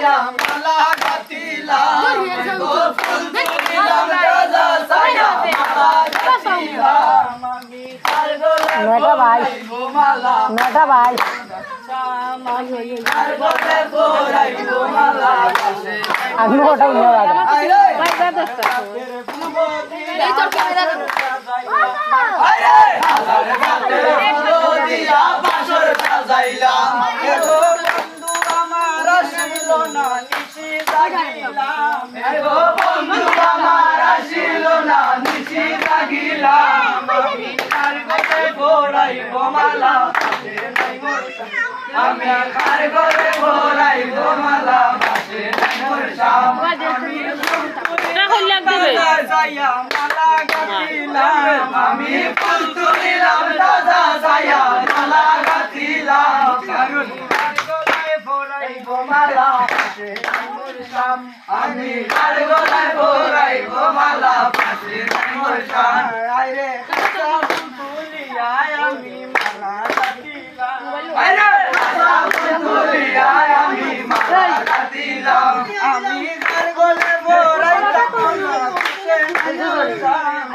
সায়া মালা গাতিলাম গো ফুল তুলিলাম রাজা সায়া মালা গাতিলাম আমি কার গলায় মেটা ভাই গো মালা মেটা ভাই কার গলায় পরাই গো মালা আমি ওটা নিয়ে যাবো ভাই এই তোর ক্যামেরা আরে হাজার গাতের ফুল দিয়া বাসর সাজাইলাম এগো বন্ধু আমার আসিল না নিশি জাগিলাম এগো বন্ধু আমার আসিল না নিশি জাগিলাম আমি কার গলে ঘোরাই গোমালা পাশে নাই মোর আমি কার গলে ঘোরাই গোমালা পাশে নাই মোর শাম আমি সায়া মালা গাতিলাম আমি ফুল তুলিলাম রাজা সায়া মালা গাতিলাম কারণ কার গলায় ভরাই গোমালা পাশে নাই মোর শাম আমি কার গলায় ভরাই গোমালা পাশে নাই মোর শাম আইরে কাঁচা ফুল তুলিয়া আমি মালা গাতিলাম আইরে কাঁচা ফুল তুলিয়া আমি মালা গাতিলাম আমি কার গলায় ভরাই গোমালা পাশে নাই মোর শাম